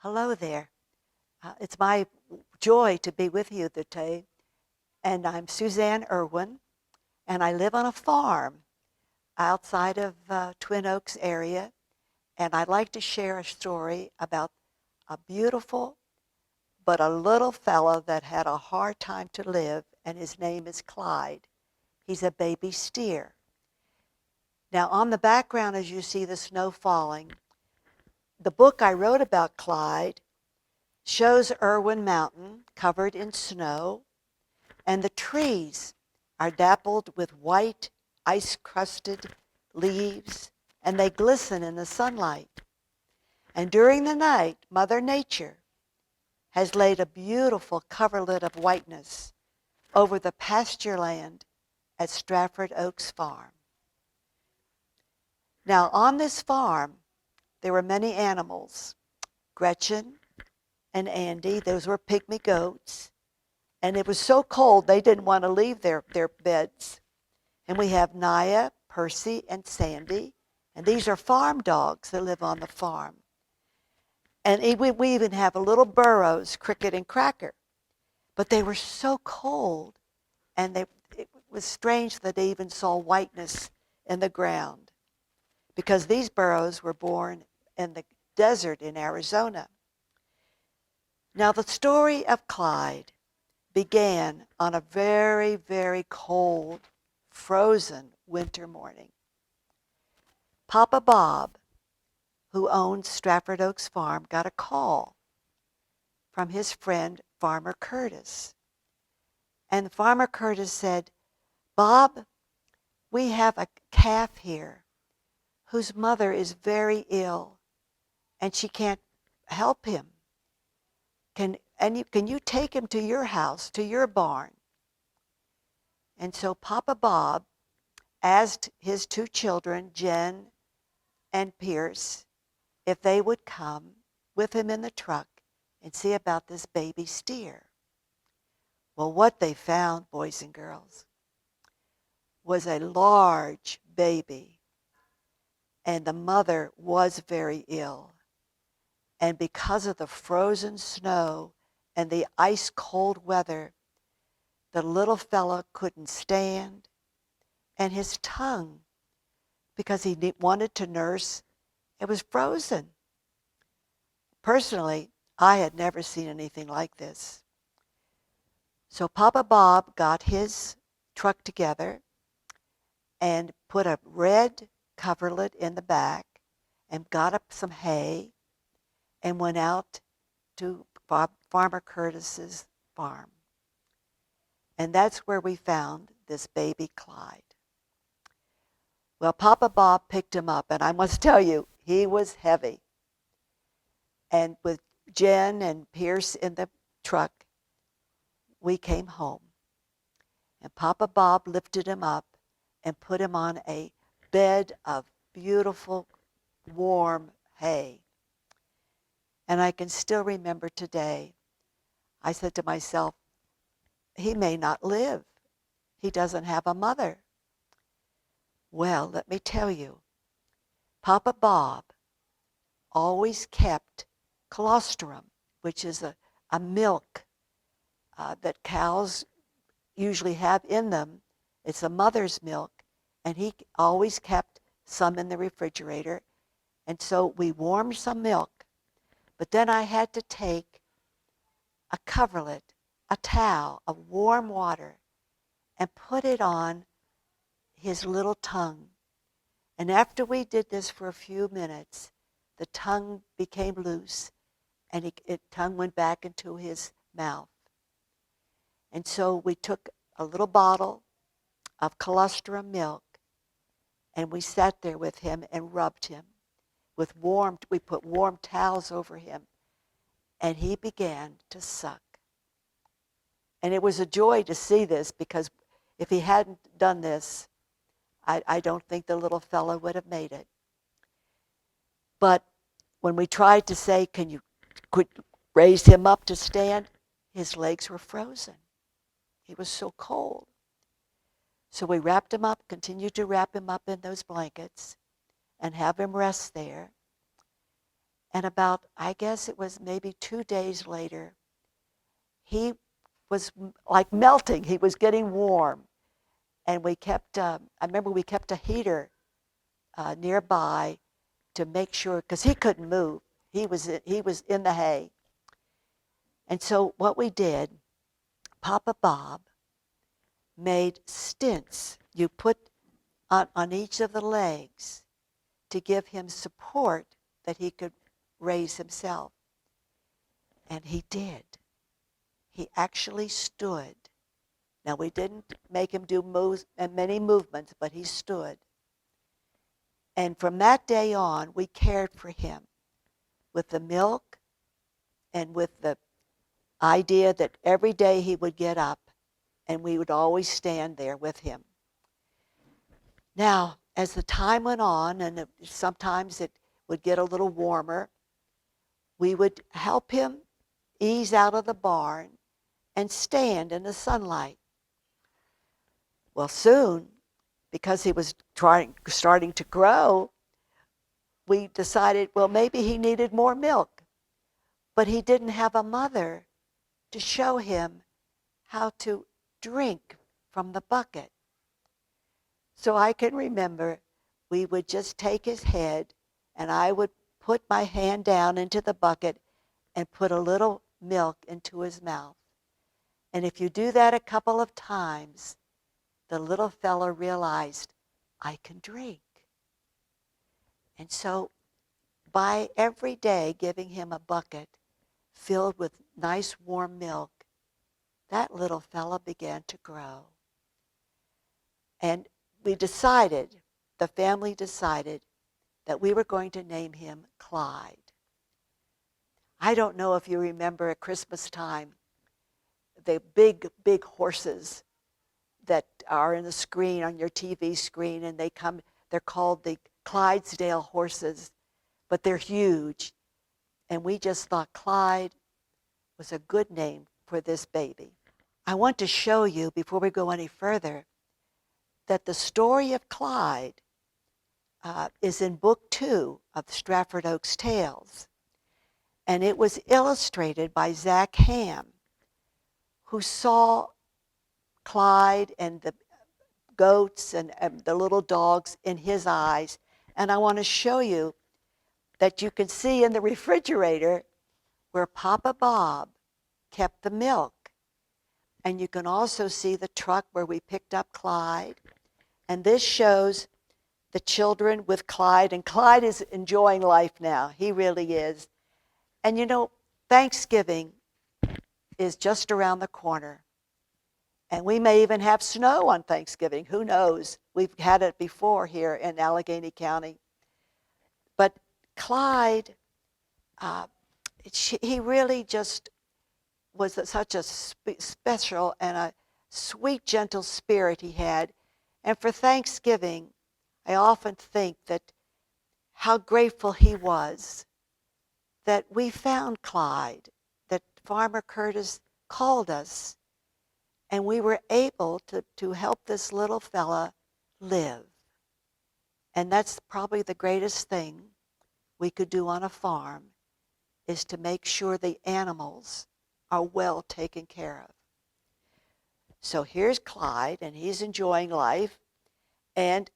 Hello there. It's my joy to be with you today. And I'm Suzanne Irwin, and I live on a farm outside of Twin Oaks area. And I'd like to share a story about a beautiful but a little fellow that had a hard time to live, and his name is Clyde. He's a baby steer. Now, on the background, as you see the snow falling, the book I wrote about Clyde shows Irwin Mountain covered in snow, and the trees are dappled with white, ice-crusted leaves, and they glisten in the sunlight. And during the night, Mother Nature has laid a beautiful coverlet of whiteness over the pasture land at Stratford Oaks Farm. Now, on this farm, there were many animals. Gretchen and Andy, those were pygmy goats. And it was so cold they didn't want to leave their beds. And we have Naya, Percy, and Sandy. And these are farm dogs that live on the farm. And we even have a little burros, Cricket and Cracker. But they were so cold, and it was strange that they even saw whiteness in the ground, because these burros were born in the desert in Arizona. Now, the story of Clyde began on a very, very cold, frozen winter morning. Papa Bob, who owned Stratford Oaks Farm, got a call from his friend Farmer Curtis. And Farmer Curtis said, "Bob, we have a calf here whose mother is very ill and she can't help him. Can you take him to your house, to your barn?" And so Papa Bob asked his two children, Jen and Pierce, if they would come with him in the truck and see about this baby steer. Well, what they found, boys and girls, was a large baby, and the mother was very ill. And because of the frozen snow and the ice-cold weather, the little fella couldn't stand, and his tongue, because he wanted to nurse, it was frozen. Personally, I had never seen anything like this. So Papa Bob got his truck together and put a red coverlet in the back and got up some hay and went out to Farmer Curtis's farm. And that's where we found this baby Clyde. Well, Papa Bob picked him up, and I must tell you, he was heavy. And with Jen and Pierce in the truck, we came home. And Papa Bob lifted him up and put him on a bed of beautiful, warm hay. And I can still remember today, I said to myself, he may not live. He doesn't have a mother. Well, let me tell you, Papa Bob always kept colostrum, which is a milk that cows usually have in them. It's a mother's milk, and he always kept some in the refrigerator. And so we warmed some milk, but then I had to take a coverlet, a towel of warm water, and put it on his little tongue. And after we did this for a few minutes, the tongue became loose, and tongue went back into his mouth. And so we took a little bottle of colostrum milk, and we sat there with him and rubbed him we put warm towels over him, and he began to suck. And it was a joy to see this, because if he hadn't done this, I don't think the little fellow would have made it. But when we tried to say, could raise him up to stand, his legs were frozen. He was so cold. So we wrapped him up, continued to wrap him up in those blankets and have him rest there. And about, I guess it was maybe 2 days later, he was like melting. He was getting warm. And we kept, I remember we kept a heater nearby to make sure, because he couldn't move. He was in the hay. And so what we did, Papa Bob made stints you put on each of the legs to give him support that he could raise himself. And he did. He actually stood. Now, we didn't make him do many movements, but he stood. And from that day on, we cared for him with the milk and with the idea that every day he would get up and we would always stand there with him. Now, as the time went on, and sometimes it would get a little warmer, we would help him ease out of the barn and stand in the sunlight. Well, soon, because he was starting to grow, we decided, well, maybe he needed more milk. But he didn't have a mother to show him how to drink from the bucket. So I can remember we would just take his head and I would put my hand down into the bucket and put a little milk into his mouth. And if you do that a couple of times, the little fella realized, I can drink. And so by every day giving him a bucket filled with nice warm milk, that little fella began to grow. And the family decided that we were going to name him Clyde. I don't know if you remember at Christmas time, the big, big horses that are in the screen, on your TV screen, and they're called the Clydesdale horses, but they're huge. And we just thought Clyde was a good name for this baby. I want to show you, before we go any further, that the story of Clyde is in Book 2 of Stratford Oaks Tales. And it was illustrated by Zach Ham, who saw Clyde and the goats and the little dogs in his eyes. And I want to show you that you can see in the refrigerator where Papa Bob kept the milk. And you can also see the truck where we picked up Clyde. And this shows the children with Clyde. And Clyde is enjoying life now. He really is. And you know, Thanksgiving is just around the corner. And we may even have snow on Thanksgiving. Who knows? We've had it before here in Allegheny County. But Clyde, he really just was such a special and a sweet, gentle spirit he had. And for Thanksgiving, I often think that how grateful he was that we found Clyde, that Farmer Curtis called us, and we were able to help this little fella live. And that's probably the greatest thing we could do on a farm, is to make sure the animals are well taken care of. So here's Clyde, and he's enjoying life. And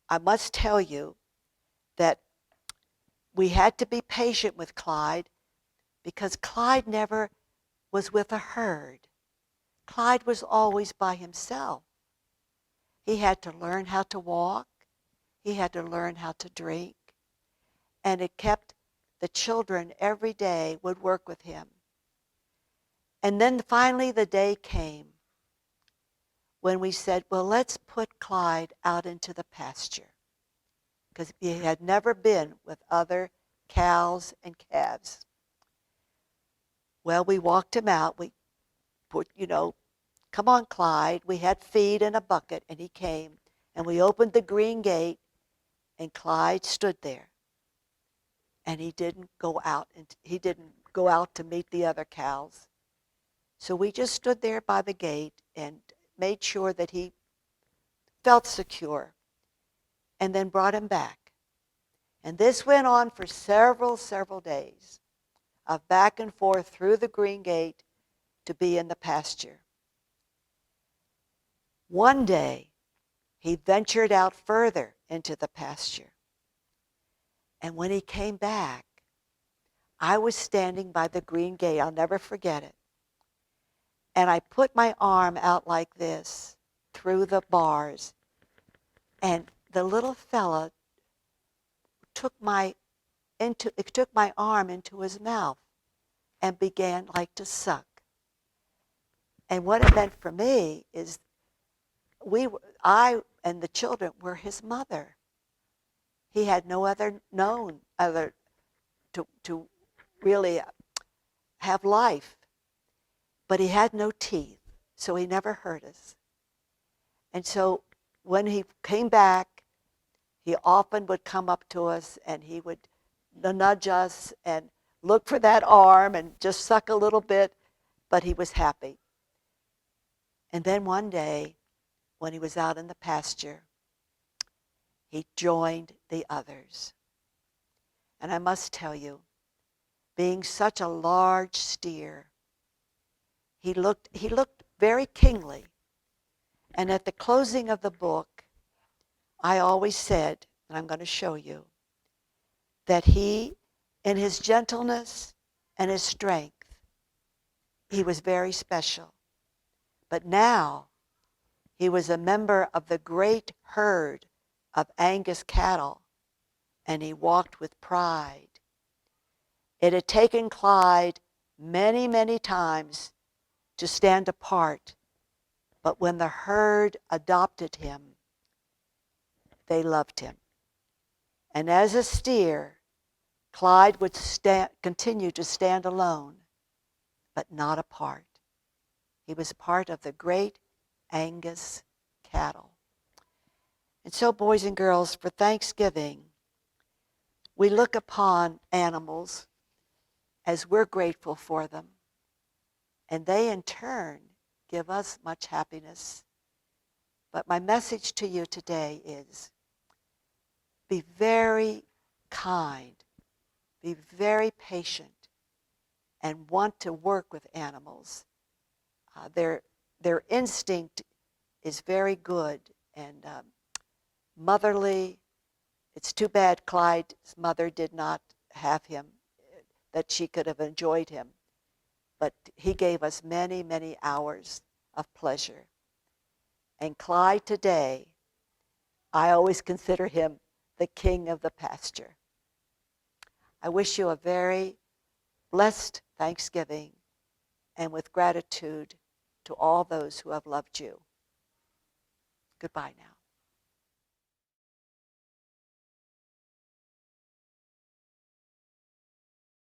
I must tell you that we had to be patient with Clyde because Clyde never was with a herd. Clyde was always by himself. He had to learn how to walk. He had to learn how to drink. And it kept the children every day would work with him. And then finally the day came when we said, well, let's put Clyde out into the pasture, because he had never been with other cows and calves. Well, we walked him out. We put, come on, Clyde. We had feed in a bucket, and he came. And we opened the green gate, and Clyde stood there. And he didn't go out to meet the other cows. So we just stood there by the gate and made sure that he felt secure, and then brought him back. And this went on for several days of back and forth through the green gate to be in the pasture. One day, he ventured out further into the pasture. And when he came back, I was standing by the green gate. I'll never forget it. And I put my arm out like this through the bars. And the little fella took my arm into his mouth and began like to suck. And what it meant for me is I and the children were his mother. He had no other known other to really have life. But he had no teeth, so he never hurt us. And so when he came back, he often would come up to us and he would nudge us and look for that arm and just suck a little bit, but he was happy. And then one day, when he was out in the pasture, he joined the others. And I must tell you, being such a large steer, he looked very kingly. And at the closing of the book, I always said, and I'm going to show you, that he, in his gentleness and his strength, he was very special. But now, he was a member of the great herd of Angus cattle, and he walked with pride. It had taken Clyde many times to stand apart, but when the herd adopted him, they loved him. And as a steer, Clyde would continue to stand alone, but not apart. He was part of the great Angus cattle. And so, boys and girls, for Thanksgiving, we look upon animals as we're grateful for them, and they in turn give us much happiness. But my message to you today is, be very kind, be very patient, and want to work with animals. Their instinct is very good and motherly. It's too bad Clyde's mother did not have him, that she could have enjoyed him. But he gave us many hours of pleasure. And Clyde today, I always consider him the king of the pasture. I wish you a very blessed Thanksgiving, and with gratitude to all those who have loved you. Goodbye now.